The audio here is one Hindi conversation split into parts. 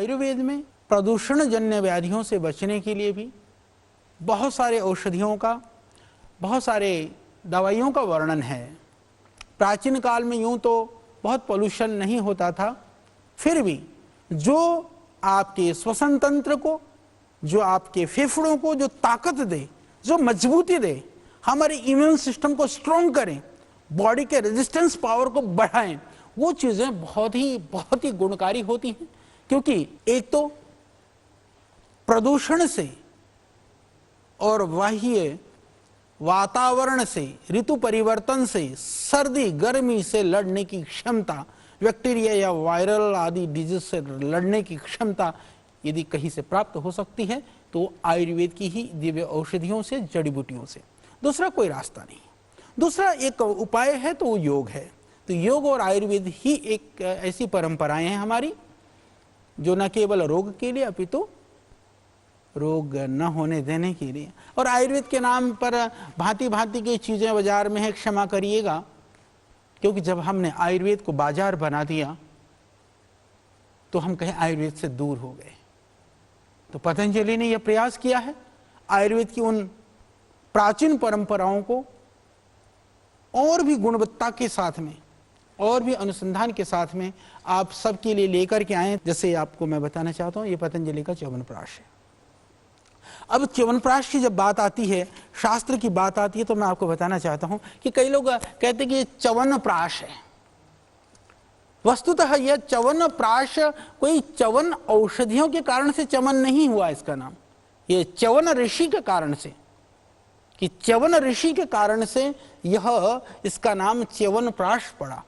आयुर्वेद में प्रदूषण जन्य व्याधियों से बचने के लिए भी बहुत सारे औषधियों का, बहुत सारे दवाइयों का वर्णन है। प्राचीन काल में यूं तो बहुत पोल्यूशन नहीं होता था, फिर भी जो आपके श्वसन तंत्र को, जो आपके फेफड़ों को जो ताकत दे, जो मजबूती दे, हमारे इम्यून सिस्टम को स्ट्रॉन्ग करें, बॉडी के रेजिस्टेंस पावर को बढ़ाएं, वो चीजें बहुत ही गुणकारी होती हैं। क्योंकि एक तो प्रदूषण से और बाह्य वातावरण से, ऋतु परिवर्तन से, सर्दी गर्मी से लड़ने की क्षमता, बैक्टीरिया या वायरल आदि डिजीज से लड़ने की क्षमता यदि कहीं से प्राप्त हो सकती है तो आयुर्वेद की ही दिव्य औषधियों से, जड़ी बूटियों से। दूसरा कोई रास्ता नहीं। दूसरा एक उपाय है तो वो योग है। तो योग और आयुर्वेद ही एक ऐसी परंपराएं हैं हमारी जो न केवल रोग के लिए अपितु रोग न होने देने के लिए। और आयुर्वेद के नाम पर भांति भांति की चीजें बाजार में है, क्षमा करिएगा, क्योंकि जब हमने आयुर्वेद को बाजार बना दिया तो हम कहें आयुर्वेद से दूर हो गए। तो पतंजलि ने यह प्रयास किया है आयुर्वेद की उन प्राचीन परंपराओं को और भी गुणवत्ता के साथ में और भी अनुसंधान के साथ में आप सबके लिए लेकर के आए। जैसे आपको मैं बताना चाहता हूं, ये पतंजलि का च्यवनप्राश है। अब च्यवनप्राश की जब बात आती है, शास्त्र की बात आती है, तो मैं आपको बताना चाहता हूं कि कई लोग कहते हैं कि ये च्यवनप्राश है। वस्तुतः यह च्यवनप्राश कोई च्यवन औषधियों के कारण से च्यवन नहीं हुआ इसका नाम, ये च्यवन ऋषि के कारण से, कि च्यवन ऋषि के कारण से यह इसका नाम च्यवनप्राश पड़ा।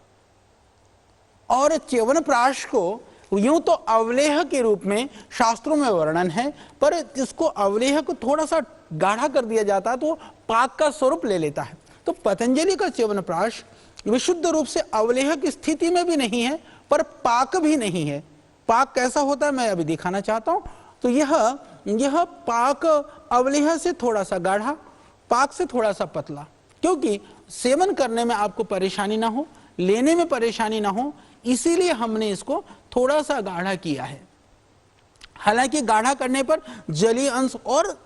और च्यवनप्राश को यूं तो अवलेह के रूप में शास्त्रों में वर्णन है, पर इसको अवलेह को थोड़ा सा गाढ़ा कर दिया जाता है तो पाक का स्वरूप ले लेता है। तो पतंजलि का च्यवनप्राश विशुद्ध रूप से अवलेह की स्थिति में भी नहीं है, पर पाक भी नहीं है। पाक कैसा होता है मैं अभी दिखाना चाहता हूं। तो यह पाक अवलेह से थोड़ा सा गाढ़ा, पाक से थोड़ा सा पतला, क्योंकि सेवन करने में आपको परेशानी ना हो, लेने में परेशानी ना हो, इसीलिए हमने इसको थोड़ा सा गाढ़ा किया है। हालांकि गाढ़ा करने पर जलीय अंश और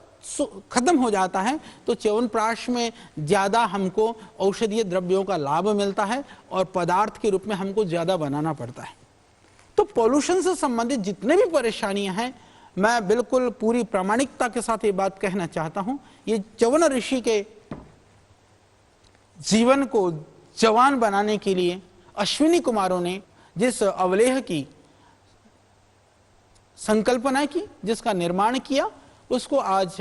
खत्म हो जाता है, तो च्यवनप्राश में ज्यादा हमको औषधीय द्रव्यों का लाभ मिलता है और पदार्थ के रूप में हमको ज्यादा बनाना पड़ता है। तो पॉल्यूशन से संबंधित जितने भी परेशानियां हैं, मैं बिल्कुल पूरी प्रामाणिकता के साथ ये बात कहना चाहता हूं, ये च्यवन ऋषि के जीवन को जवान बनाने के लिए अश्विनी कुमारों ने जिस अवलेह की संकल्पना की, जिसका निर्माण किया, उसको आज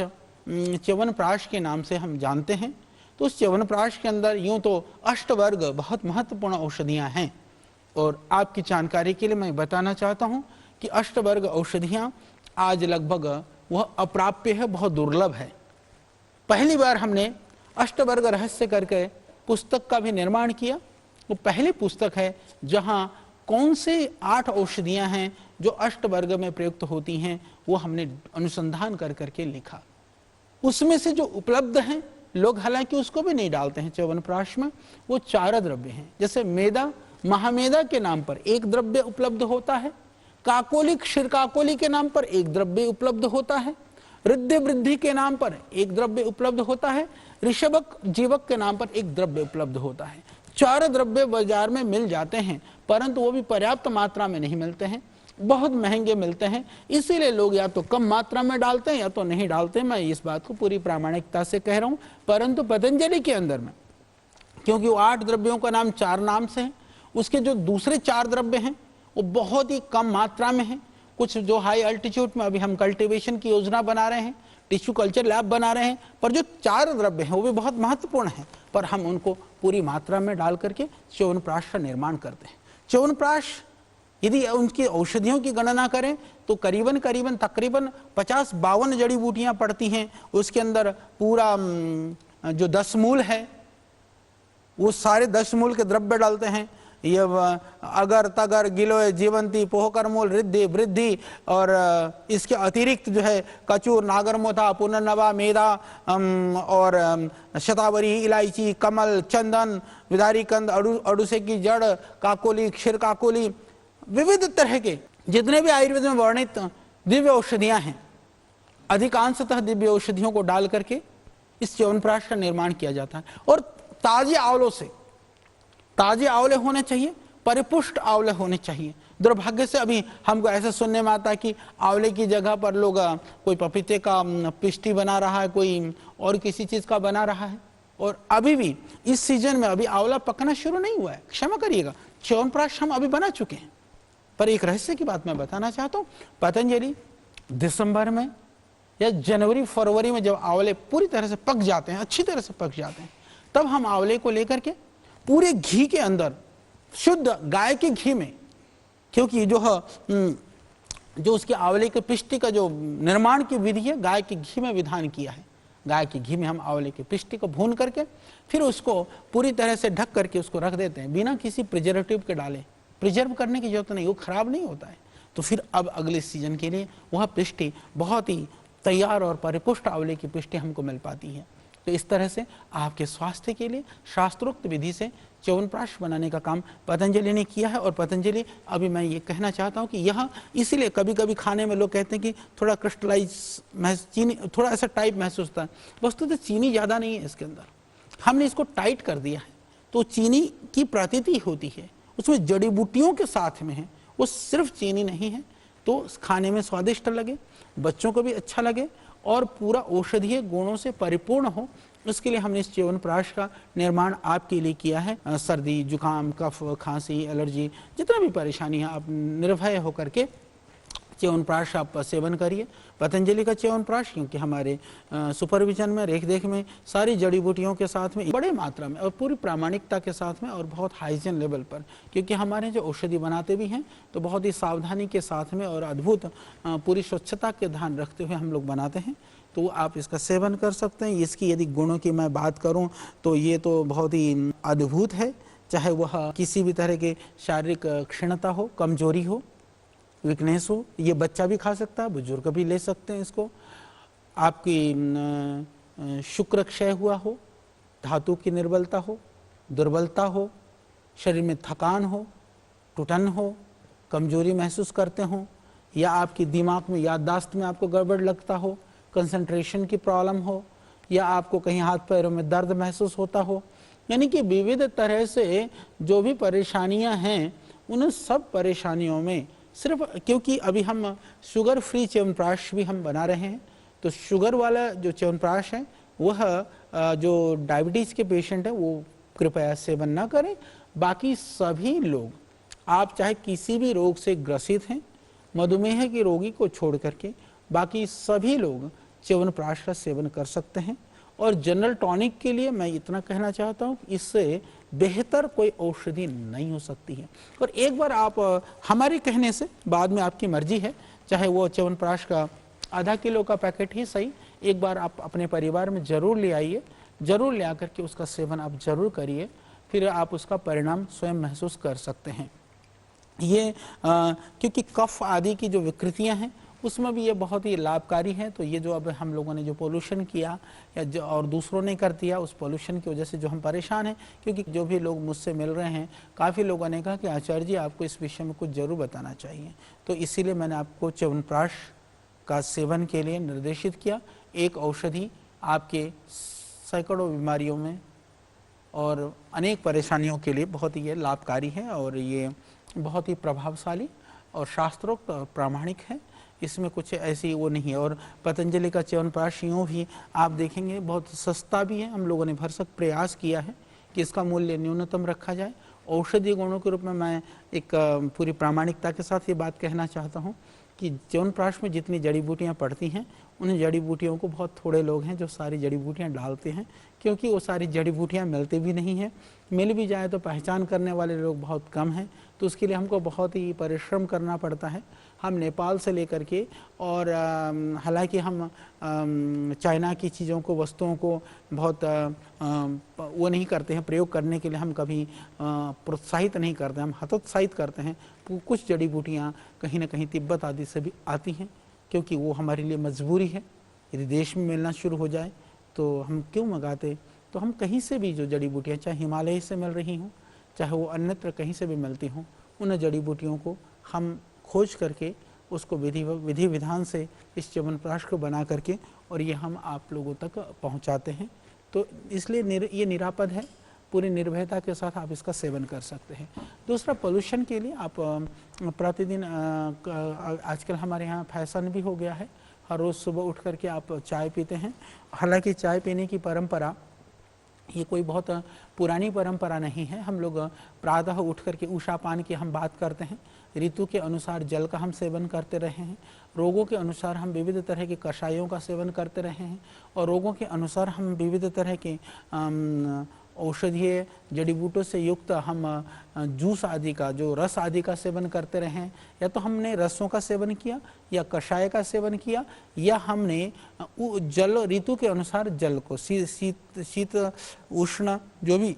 च्यवनप्राश के नाम से हम जानते हैं। तो उस च्यवनप्राश के अंदर यूं तो अष्टवर्ग बहुत महत्वपूर्ण औषधियां हैं, और आपकी जानकारी के लिए मैं बताना चाहता हूं कि अष्टवर्ग औषधियां आज लगभग वह अप्राप्य है, बहुत दुर्लभ है। पहली बार हमने अष्टवर्ग रहस्य करके पुस्तक का भी निर्माण किया। वो पहली पुस्तक है जहां कौन से 8 औषधियां हैं जो अष्टवर्ग में प्रयुक्त होती हैं, वो हमने अनुसंधान कर करके लिखा। उसमें से जो उपलब्ध हैं, लोग हालांकि उसको भी नहीं डालते हैं च्यवनप्राश में, वो 4 द्रव्य हैं। जैसे मेदा, महामेदा के नाम पर एक द्रव्य उपलब्ध होता है, काकोली, क्षीरकाकोली के नाम पर एक द्रव्य उपलब्ध होता है, रिद्धि वृद्धि के नाम पर एक द्रव्य उपलब्ध होता है, ऋषभक जीवक के नाम पर एक द्रव्य उपलब्ध होता है। 4 द्रव्य बाजार में मिल जाते हैं, परंतु वो भी पर्याप्त मात्रा में नहीं मिलते हैं, बहुत महंगे मिलते हैं। इसीलिए लोग या तो कम मात्रा में डालते हैं या तो नहीं डालते। मैं इस बात को पूरी प्रामाणिकता से कह रहा हूं। परंतु पतंजलि के अंदर में, क्योंकि वो 8 द्रव्यों का नाम 4 नाम से है, उसके जो दूसरे 4 द्रव्य हैं वो बहुत ही कम मात्रा में है। कुछ जो हाई अल्टीट्यूड में अभी हम कल्टीवेशन की योजना बना रहे हैं, टिश्यू कल्चर लैब बना रहे हैं, पर जो 4 द्रव्य हैं वो भी बहुत महत्वपूर्ण हैं, पर हम उनको पूरी मात्रा में डाल करके च्यवनप्राश का निर्माण करते हैं। च्यवनप्राश यदि उनकी औषधियों की गणना करें तो करीबन तकरीबन 50-52 जड़ी बूटियां पड़ती हैं। उसके अंदर पूरा जो 10 मूल है वो सारे 10 मूल के द्रव्य डालते हैं। ये अगर तगर गिलोय जीवंती पोहकरमूल रिद्धि वृद्धि, और इसके अतिरिक्त जो है कचूर, नागरमोथा, पुनर्नवा, मेदा और शतावरी, इलायची, कमल, चंदन, विदारी कंद, अड़ूसे की जड़, काकोली, क्षीर काकोली, विविध तरह के जितने भी आयुर्वेद में वर्णित दिव्य औषधियां हैं, अधिकांशतः दिव्य औषधियों को डाल करके इस च्यवनप्राश का निर्माण किया जाता है। और ताजे आंवलों से, ताजे आंवले होने चाहिए, परिपुष्ट आंवले होने चाहिए। दुर्भाग्य से अभी हमको ऐसा सुनने में आता है कि आंवले की जगह पर लोग कोई पपीते का पिष्टी बना रहा है, कोई और किसी चीज का बना रहा है। और अभी भी इस सीजन में अभी आंवला पकना शुरू नहीं हुआ है, क्षमा करिएगा, च्यवनप्राश हम अभी बना चुके हैं। पर एक रहस्य की बात मैं बताना चाहता हूं, पतंजलि दिसंबर में या जनवरी फरवरी में जब आंवले पूरी तरह से पक जाते हैं, अच्छी तरह से पक जाते हैं, तब हम आंवले को लेकर के पूरे घी के अंदर, शुद्ध गाय के घी में, क्योंकि जो उसके आंवले के पिष्टी का जो निर्माण की विधि है गाय के घी में विधान किया है। गाय के घी में हम आंवले के पिष्टी को भून करके फिर उसको पूरी तरह से ढक करके उसको रख देते हैं, बिना किसी प्रिजर्वेटिव के डाले। प्रिजर्व करने की जरूरत नहीं, वो खराब नहीं होता है। तो फिर अब अगले सीजन के लिए वह पिष्टी बहुत ही तैयार और परिपुष्ट आंवले की पिष्टी हमको मिल पाती है। तो इस तरह से आपके स्वास्थ्य के लिए शास्त्रोक्त विधि से च्यवनप्राश बनाने का काम पतंजलि ने किया है। और पतंजलि, अभी मैं ये कहना चाहता हूँ कि यह इसीलिए कभी कभी खाने में लोग कहते हैं कि थोड़ा क्रिस्टलाइज चीनी, थोड़ा ऐसा टाइप महसूस होता है। वस्तुतः चीनी ज़्यादा नहीं है इसके अंदर, हमने इसको टाइट कर दिया है तो चीनी की प्रतीति होती है, उसमें जड़ी बूटियों के साथ में है, वो सिर्फ चीनी नहीं है। तो खाने में स्वादिष्ट लगे, बच्चों को भी अच्छा लगे और पूरा औषधीय गुणों से परिपूर्ण हो, उसके लिए हमने इस च्यवनप्राश का निर्माण आपके लिए किया है। सर्दी, जुकाम, कफ, खांसी, एलर्जी, जितना भी परेशानी है, आप निर्भय होकर के च्यवनप्राश आप सेवन करिए। पतंजलि का च्यवनप्राश, क्योंकि हमारे सुपरविजन में, रेख देख में सारी जड़ी बूटियों के साथ में बड़े मात्रा में और पूरी प्रामाणिकता के साथ में और बहुत हाइजीन लेवल पर, क्योंकि हमारे जो औषधि बनाते भी हैं तो बहुत ही सावधानी के साथ में और अद्भुत पूरी स्वच्छता के ध्यान रखते हुए हम लोग बनाते हैं। तो आप इसका सेवन कर सकते हैं। इसकी यदि गुणों की मैं बात करूं तो ये तो बहुत ही अद्भुत है, चाहे वह किसी भी तरह के शारीरिक क्षीणता हो, कमजोरी हो, वीकनेस हो, ये बच्चा भी खा सकता है, बुजुर्ग भी ले सकते हैं इसको। आपकी शुक्र क्षय हुआ हो, धातु की निर्बलता हो, दुर्बलता हो, शरीर में थकान हो, टुटन हो, कमजोरी महसूस करते हो, या आपकी दिमाग में, याददाश्त में आपको गड़बड़ लगता हो, कंसंट्रेशन की प्रॉब्लम हो, या आपको कहीं हाथ पैरों में दर्द महसूस होता हो, यानी कि विविध तरह से जो भी परेशानियां हैं, उन सब परेशानियों में सिर्फ, क्योंकि अभी हम शुगर फ्री च्यवनप्राश भी हम बना रहे हैं, तो शुगर वाला जो च्यवनप्राश है वह जो डायबिटीज़ के पेशेंट है वो कृपया सेवन ना करें। बाकी सभी लोग, आप चाहे किसी भी रोग से ग्रसित हैं, मधुमेह के रोगी को छोड़ करके बाकी सभी लोग च्यवनप्राश का सेवन कर सकते हैं। और जनरल टॉनिक के लिए मैं इतना कहना चाहता हूँ, इससे बेहतर कोई औषधि नहीं हो सकती है। और एक बार आप हमारे कहने से, बाद में आपकी मर्जी है, चाहे वो च्यवनप्राश का आधा किलो का पैकेट ही सही, एक बार आप अपने परिवार में जरूर ले आइए, जरूर ले आकर के उसका सेवन आप जरूर करिए, फिर आप उसका परिणाम स्वयं महसूस कर सकते हैं। ये क्योंकि कफ आदि की जो विकृतियां हैं उसमें भी ये बहुत ही लाभकारी है। तो ये जो अब हम लोगों ने जो पोल्यूशन किया या जो और दूसरों ने कर दिया, उस पोल्यूशन की वजह से जो हम परेशान हैं, क्योंकि जो भी लोग मुझसे मिल रहे हैं, काफ़ी लोगों ने कहा कि आचार्य जी आपको इस विषय में कुछ ज़रूर बताना चाहिए, तो इसीलिए मैंने आपको च्यवनप्राश का सेवन के लिए निर्देशित किया। एक औषधि आपके सैकड़ों बीमारियों में और अनेक परेशानियों के लिए बहुत ही ये लाभकारी है और ये बहुत ही प्रभावशाली और शास्त्रोक्त प्रामाणिक है, इसमें कुछ ऐसी वो नहीं है। और पतंजलि का च्यवनप्राश यूँ भी आप देखेंगे बहुत सस्ता भी है। हम लोगों ने भरसक प्रयास किया है कि इसका मूल्य न्यूनतम रखा जाए। औषधीय गुणों के रूप में मैं एक पूरी प्रामाणिकता के साथ ये बात कहना चाहता हूँ कि च्यवनप्राश में जितनी जड़ी बूटियाँ पड़ती हैं, उन जड़ी बूटियों को बहुत थोड़े लोग हैं जो सारी जड़ी बूटियाँ डालते हैं, क्योंकि वो सारी जड़ी बूटियाँ मिलती भी नहीं हैं, मिल भी जाए तो पहचान करने वाले लोग बहुत कम हैं। तो उसके लिए हमको बहुत ही परिश्रम करना पड़ता है। हम नेपाल से लेकर के, और हालांकि हम चाइना की चीज़ों को, वस्तुओं को बहुत वो नहीं करते हैं, प्रयोग करने के लिए हम कभी प्रोत्साहित नहीं करते, हम हतोत्साहित करते हैं। कुछ जड़ी बूटियाँ कहीं ना कहीं तिब्बत आदि से भी आती हैं, क्योंकि वो हमारे लिए मजबूरी है। यदि देश में मिलना शुरू हो जाए तो हम क्यों मंगाते। तो हम कहीं से भी जो जड़ी बूटियाँ, चाहे हिमालय से मिल रही हों, चाहे वो अन्यत्र कहीं से भी मिलती हों, उन जड़ी बूटियों को हम खोज करके उसको विधि विधान से इस च्यवनप्राश को बना करके और ये हम आप लोगों तक पहुंचाते हैं। तो इसलिए ये निरापद है, पूरी निर्भयता के साथ आप इसका सेवन कर सकते हैं। दूसरा, पोल्यूशन के लिए आप प्रतिदिन आजकल हमारे यहाँ फैशन भी हो गया है, हर रोज़ सुबह उठ करके आप चाय पीते हैं। हालांकि चाय पीने की परंपरा ये कोई बहुत पुरानी परंपरा नहीं है। हम लोग प्रातः उठ करके उषा पान की हम बात करते हैं, ऋतु के अनुसार जल का हम सेवन करते रहे हैं, रोगों के अनुसार हम विविध तरह के कषायों का सेवन करते रहे हैं और रोगों के अनुसार हम विविध तरह के औषधीय जड़ी बूटों से युक्त हम जूस आदि का, जो रस आदि का सेवन करते रहे हैं। या तो हमने रसों का सेवन किया या कषाय का सेवन किया, या हमने जल ऋतु के अनुसार जल को शीत उष्ण जो भी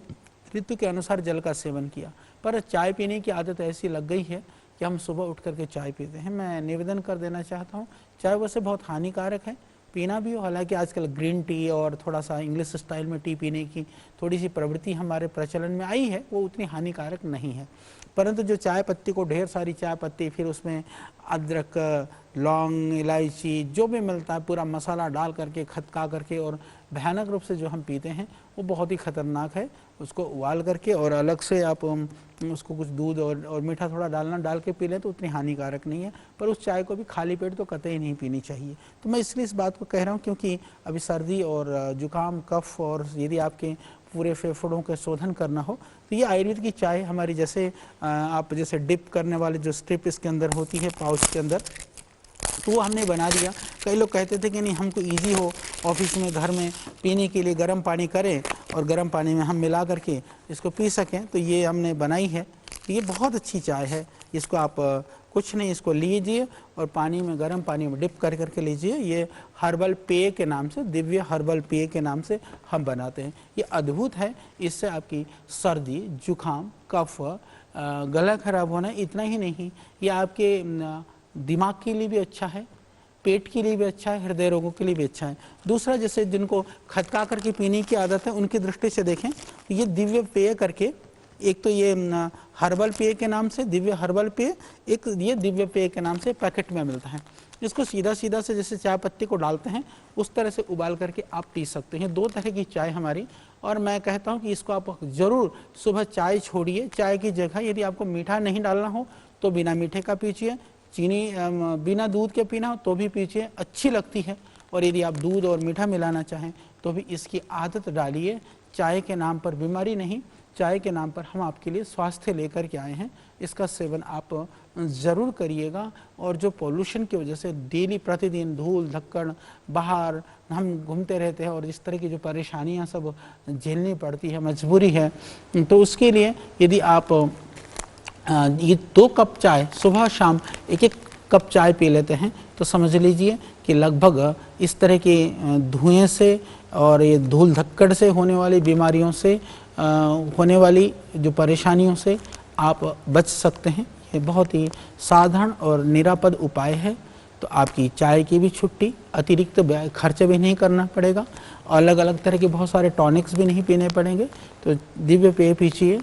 ऋतु के अनुसार जल का सेवन किया। पर चाय पीने की आदत ऐसी लग गई है कि हम सुबह उठ करके चाय पीते हैं। मैं निवेदन कर देना चाहता हूँ, चाय वैसे बहुत हानिकारक है, पीना भी हो। हालांकि आजकल ग्रीन टी और थोड़ा सा इंग्लिश स्टाइल में टी पीने की थोड़ी सी प्रवृत्ति हमारे प्रचलन में आई है, वो उतनी हानिकारक नहीं है। परंतु जो चाय पत्ती को, ढेर सारी चाय पत्ती, फिर उसमें अदरक, लौंग, इलायची जो भी मिलता है पूरा मसाला डाल करके खदका करके और भयानक रूप से जो हम पीते हैं वो बहुत ही खतरनाक है। उसको उबाल करके और अलग से आप उसको कुछ दूध और मीठा थोड़ा डाल के पी लें तो उतनी हानिकारक नहीं है। पर उस चाय को भी खाली पेट तो कतई नहीं पीनी चाहिए। तो मैं इसलिए इस बात को कह रहा हूँ क्योंकि अभी सर्दी और जुकाम, कफ और यदि आपके पूरे फेफड़ों के शोधन करना हो तो ये आयुर्वेद की चाय हमारी, जैसे आप जैसे डिप करने वाले जो स्ट्रिप इसके अंदर होती है पाउच के अंदर, तो वो हमने बना दिया। कई लोग कहते थे कि नहीं हमको इजी हो ऑफिस में, घर में पीने के लिए गर्म पानी करें और गर्म पानी में हम मिला करके इसको पी सकें, तो ये हमने बनाई है। ये बहुत अच्छी चाय है। इसको आप कुछ नहीं, इसको लीजिए और पानी में, गर्म पानी में डिप कर करके लीजिए। ये हर्बल पेय के नाम से, दिव्य हर्बल पेय के नाम से हम बनाते हैं। ये अद्भुत है। इससे आपकी सर्दी, जुकाम, कफ, गला खराब होना, इतना ही नहीं, ये आपके दिमाग के लिए भी अच्छा है, पेट के लिए भी अच्छा है, हृदय रोगों के लिए भी अच्छा है। दूसरा, जैसे जिनको खदका करके पीने की आदत है उनकी दृष्टि से देखें तो ये दिव्य पेय करके, एक तो ये हर्बल पेय के नाम से दिव्य हर्बल पेय, एक ये दिव्य पेय के नाम से पैकेट में मिलता है। इसको सीधा सीधा से जैसे चाय पत्ती को डालते हैं उस तरह से उबाल करके आप पी सकते हैं। दो तरह की चाय हमारी, और मैं कहता हूँ कि इसको आप ज़रूर सुबह चाय छोड़िए। चाय की जगह यदि आपको मीठा नहीं डालना हो तो बिना मीठे का पीजिए, चीनी बिना दूध के पीना हो तो भी पीजिए, अच्छी लगती है। और यदि आप दूध और मीठा मिलाना चाहें तो भी इसकी आदत डालिए। चाय के नाम पर बीमारी नहीं, चाय के नाम पर हम आपके लिए स्वास्थ्य लेकर के आए हैं। इसका सेवन आप ज़रूर करिएगा। और जो पोल्यूशन की वजह से डेली प्रतिदिन धूल धक्कड़ बाहर हम घूमते रहते हैं और इस तरह की जो परेशानियां सब झेलनी पड़ती है, मजबूरी है, तो उसके लिए यदि आप ये 2 कप चाय सुबह शाम 1-1 कप चाय पी लेते हैं तो समझ लीजिए कि लगभग इस तरह के धुएं से और ये धूल धक्कड़ से होने वाली बीमारियों से, होने वाली जो परेशानियों से आप बच सकते हैं। ये बहुत ही साधारण और निरापद उपाय है। तो आपकी चाय की भी छुट्टी, अतिरिक्त खर्च भी नहीं करना पड़ेगा, अलग अलग तरह के बहुत सारे टॉनिक्स भी नहीं पीने पड़ेंगे। तो दिव्य पेय पीजिए,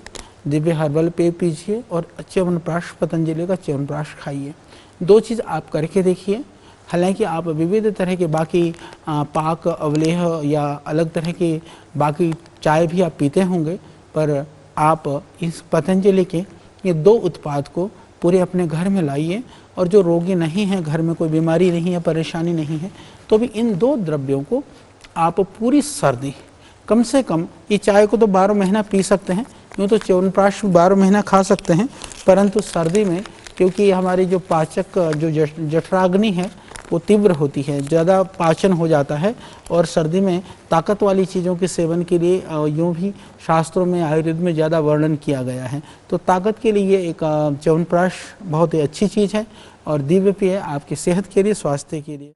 दिव्य हर्बल पेय पीजिए और च्यवनप्राश, पतंजलि का च्यवनप्राश खाइए। 2 चीज़ आप करके देखिए। हालांकि आप विविध तरह के बाकी पाक अवलेह या अलग तरह के बाकी चाय भी आप पीते होंगे, पर आप इस पतंजलि के ये 2 उत्पाद को पूरे अपने घर में लाइए। और जो रोगी नहीं है, घर में कोई बीमारी नहीं है, परेशानी नहीं है, तो भी इन 2 द्रव्यों को आप पूरी सर्दी, कम से कम ये चाय को तो 12 महीना पी सकते हैं, यूँ तो च्यवनप्राश 12 महीना खा सकते हैं, परंतु सर्दी में क्योंकि हमारी जो पाचक जो जठराग्नि है वो तीव्र होती है, ज़्यादा पाचन हो जाता है। और सर्दी में ताकत वाली चीज़ों के सेवन के लिए यूँ भी शास्त्रों में, आयुर्वेद में ज़्यादा वर्णन किया गया है। तो ताकत के लिए एक च्यवनप्राश बहुत ही अच्छी चीज़ है और दिव्य पेय आपकी सेहत के लिए, स्वास्थ्य के लिए।